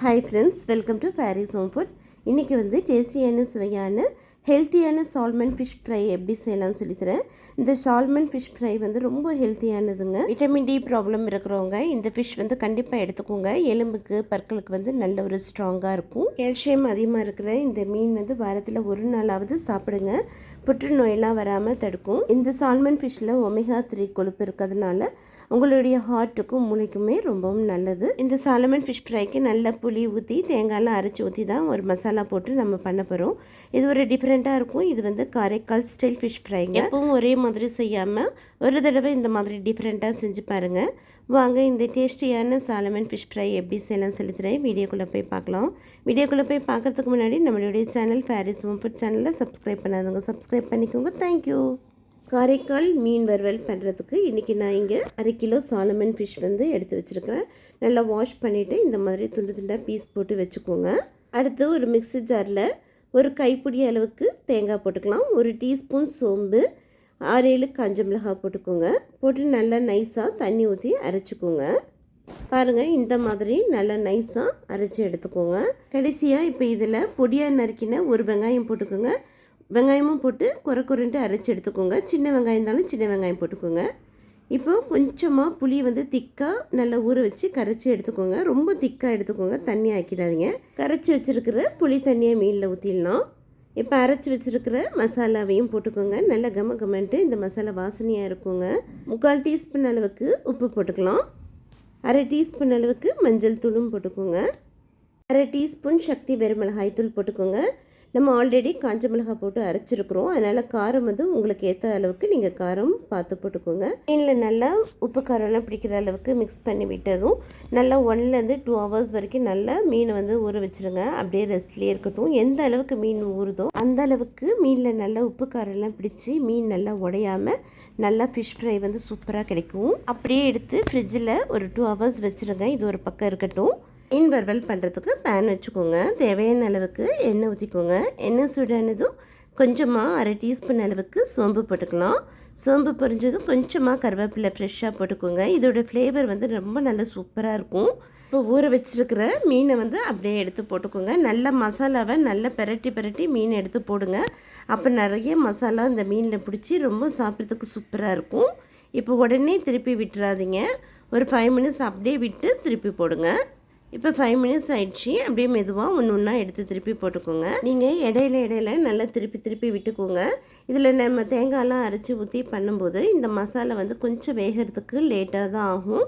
Hi friends, welcome to Faris home food. இன்றைக்கி வந்து டேஸ்டியான சுவையான ஹெல்த்தியான சால்மன் ஃபிஷ் ஃப்ரை எப்படி செய்யலாம்னு சொல்லித்தரேன். இந்த சால்மன் ஃபிஷ் ஃப்ரை வந்து ரொம்ப ஹெல்த்தியானதுங்க. விட்டமின் டி ப்ராப்ளம் இருக்கிறவங்க இந்த ஃபிஷ் வந்து கண்டிப்பாக எடுத்துக்கோங்க. எலும்புக்கு பற்களுக்கு வந்து நல்ல ஒரு ஸ்ட்ராங்காக இருக்கும். கால்சியம் அதிகமாக இருக்கிற இந்த மீன் வந்து வாரத்தில் ஒரு நாளாவது சாப்பிடுங்க. புற்றுநோயெல்லாம் வராமல் தடுக்கும். இந்த சால்மன் ஃபிஷ்ஷில் ஒமேகா 3 கொழுப்பு இருக்கிறதுனால உங்களுடைய ஹார்ட்டுக்கும் மூளைக்குமே ரொம்பவும் நல்லது. இந்த சால்மன் ஃபிஷ் ஃப்ரைக்கு நல்லா புளி ஊற்றி தேங்காயெலாம் அரைச்சி ஊற்றி தான் ஒரு மசாலா போட்டு நம்ம பண்ண போகிறோம். இது ஒரு டிஃப்ரெண்ட்டாக இருக்கும். இது வந்து காரைக்கால் ஸ்டைல் ஃபிஷ் ஃப்ரைங்க. எப்பவும் ஒரே மாதிரி செய்யாமல் ஒரு தடவை இந்த மாதிரி டிஃப்ரெண்ட்டாக செஞ்சு பாருங்கள். வாங்க இந்த டேஸ்டியான சால்மன் ஃபிஷ் ஃப்ரை எப்படி செய்யலாம்னு சொல்லித்தரேன். வீடியோக்குள்ளே போய் பார்க்கலாம். வீடியோக்குள்ளே போய் பார்க்குறதுக்கு முன்னாடி நம்மளுடைய சேனல் ஃபேரிஸ் ஹோம் ஃபுட் சேனலில் சப்ஸ்கிரைப் பண்ணாதவங்க சப்ஸ்கிரைப் பண்ணிக்கோங்க. தேங்க்யூ. காரைக்கால் மீன் வறுவல் பண்ணுறதுக்கு இன்றைக்கி நான் இங்கே 1/2 கிலோ சால்மன் ஃபிஷ் வந்து எடுத்து வச்சுருக்கேன். நல்லா வாஷ் பண்ணிவிட்டு இந்த மாதிரி துண்டு துண்டாக பீஸ் போட்டு வச்சுக்கோங்க. அடுத்து ஒரு மிக்ஸி ஜாரில் ஒரு கைப்பிடி அளவுக்கு தேங்காய் போட்டுக்கலாம். ஒரு டீஸ்பூன் சோம்பு, 6-7 காஞ்ச மிளகாய் போட்டுக்கோங்க. போட்டு நல்லா நைஸாக தண்ணி ஊற்றி அரைச்சிக்கோங்க. பாருங்கள், இந்த மாதிரி நல்லா நைஸாக அரைச்சி எடுத்துக்கோங்க. கடைசியாக இப்போ இதில் பொடியாக நறுக்கின ஒரு வெங்காயம் போட்டுக்கோங்க. வெங்காயமும் போட்டு குறைன்ட்டு அரைச்சி எடுத்துக்கோங்க. சின்ன வெங்காயம் இருந்தாலும் சின்ன வெங்காயம் போட்டுக்கோங்க. இப்போது கொஞ்சமாக புளி வந்து திக்காக நல்லா ஊற வச்சு கரைச்சி எடுத்துக்கோங்க. ரொம்ப திக்காக எடுத்துக்கோங்க, தண்ணி ஆக்கிடாதீங்க. கரைச்சி வச்சுருக்கிற புளி தண்ணியை மீனில் ஊற்றிடலாம். இப்போ அரைச்சி வச்சுருக்கிற மசாலாவையும் போட்டுக்கோங்க. நல்லா கமன்ட்டு இந்த மசாலா வாசனையாக இருக்குங்க. 3/4 டீஸ்பூன் அளவுக்கு உப்பு போட்டுக்கலாம். 1/2 டீஸ்பூன் அளவுக்கு மஞ்சள் தூளும் போட்டுக்கோங்க. 1/2 டீஸ்பூன் சக்தி வெறுமிளகாய் தூள் போட்டுக்கோங்க. நம்ம ஆல்ரெடி காஞ்ச மிளகாய் போட்டு அரைச்சிருக்கிறோம். அதனால் காரம் வந்து உங்களுக்கு ஏற்ற அளவுக்கு நீங்கள் காரம் பார்த்து போட்டுக்கோங்க. மீனில் நல்லா உப்பு காரம்லாம் பிடிக்கிற அளவுக்கு மிக்ஸ் பண்ணி விட்டதும் நல்லா 1-2 ஹவர்ஸ் வரைக்கும் நல்லா மீனை வந்து ஊற வச்சுருங்க. அப்படியே ரெஸ்ட்லேயே இருக்கட்டும். எந்த அளவுக்கு மீன் ஊறுதோ அந்த அளவுக்கு மீனில் நல்லா உப்பு காரம்லாம் பிடிச்சி மீன் நல்லா உடையாமல் நல்லா ஃபிஷ் ஃப்ரை வந்து சூப்பராக கிடைக்கும். அப்படியே எடுத்து ஃப்ரிட்ஜில் ஒரு 2 ஹவர்ஸ் வச்சுருங்க. இது ஒரு பக்கம் இருக்கட்டும். மீன் வறுவல் பண்ணுறதுக்கு பேன் வச்சுக்கோங்க. தேவையான அளவுக்கு எண்ணெய் ஊற்றிக்கோங்க. எண்ணெய் சூடானதும் கொஞ்சமாக 1/2 டீஸ்பூன் அளவுக்கு சோம்பு போட்டுக்கலாம். சோம்பு பொரிஞ்சதும் கொஞ்சமாக கருவேப்பிலை ஃப்ரெஷ்ஷாக போட்டுக்கோங்க. இதோட ஃப்ளேவர் வந்து ரொம்ப நல்லா சூப்பராக இருக்கும். இப்போ ஊற வச்சுருக்கிற மீனை வந்து அப்படியே எடுத்து போட்டுக்கோங்க. நல்ல மசாலாவை நல்லா பெரட்டி மீன் எடுத்து போடுங்க. அப்போ நிறைய மசாலா இந்த மீனில் பிடிச்சி ரொம்ப சாப்பிட்றதுக்கு சூப்பராக இருக்கும். இப்போ உடனே திருப்பி விட்டுறாதீங்க. ஒரு 5 மினிட்ஸ் அப்படியே விட்டு திருப்பி போடுங்க. இப்போ 5 மினிட்ஸ் ஆயிடுச்சு. அப்படியே மெதுவாக ஒன்றா எடுத்து திருப்பி போட்டுக்கோங்க. நீங்கள் இடையில நல்லா திருப்பி விட்டுக்கோங்க. இதில் நம்ம தேங்காயெலாம் அரைச்சி ஊற்றி பண்ணும்போது இந்த மசாலா வந்து கொஞ்சம் வேகிறதுக்கு லேட்டாக தான் ஆகும்.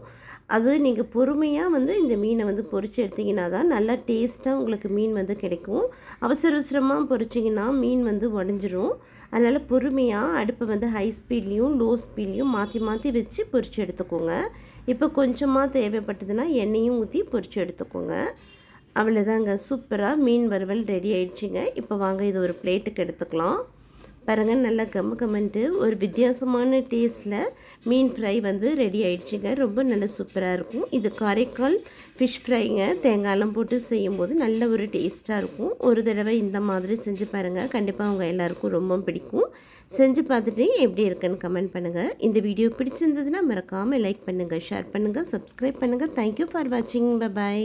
அது நீங்கள் பொறுமையாக வந்து இந்த மீனை வந்து பொரித்து எடுத்திங்கன்னா தான் நல்லா டேஸ்ட்டாக உங்களுக்கு மீன் வந்து கிடைக்கும். அவசரமாக பொரிச்சிங்கன்னா மீன் வந்து உடஞ்சிரும். அதனால் பொறுமையாக அடுப்பை வந்து ஹை ஸ்பீட்லேயும் லோ ஸ்பீட்லேயும் மாற்றி வச்சு பொரித்து எடுத்துக்கோங்க. இப்போ கொஞ்சமாக தேவைப்பட்டதுன்னா எண்ணெயும் ஊற்றி பொரித்து எடுத்துக்கோங்க. அவ்வளோதாங்க, சூப்பராக மீன் வறுவல் ரெடி ஆயிடுச்சுங்க. இப்போ வாங்க இது ஒரு பிளேட்டுக்கு எடுத்துக்கலாம். பாருங்கள், நல்லா கமன்ட்டு ஒரு வித்தியாசமான டேஸ்ட்டில் மீன் ஃப்ரை வந்து ரெடி ஆயிடுச்சுங்க. ரொம்ப நல்லா சூப்பராக இருக்கும். இது காரைக்கால் ஃபிஷ் ஃப்ரைங்க. தேங்காயெல்லாம் போட்டு செய்யும்போது நல்ல ஒரு டேஸ்ட்டாக இருக்கும். ஒரு தடவை இந்த மாதிரி செஞ்சு பாருங்கள். கண்டிப்பாக அவங்க எல்லாருக்கும் ரொம்ப பிடிக்கும். செஞ்சு பார்த்துட்டு எப்படி இருக்குன்னு கமெண்ட் பண்ணுங்கள். இந்த வீடியோ பிடிச்சிருந்ததுன்னா மறக்காமல் லைக் பண்ணுங்கள், ஷேர் பண்ணுங்கள், சப்ஸ்கிரைப் பண்ணுங்கள். தேங்க்யூ ஃபார் வாட்சிங். பை.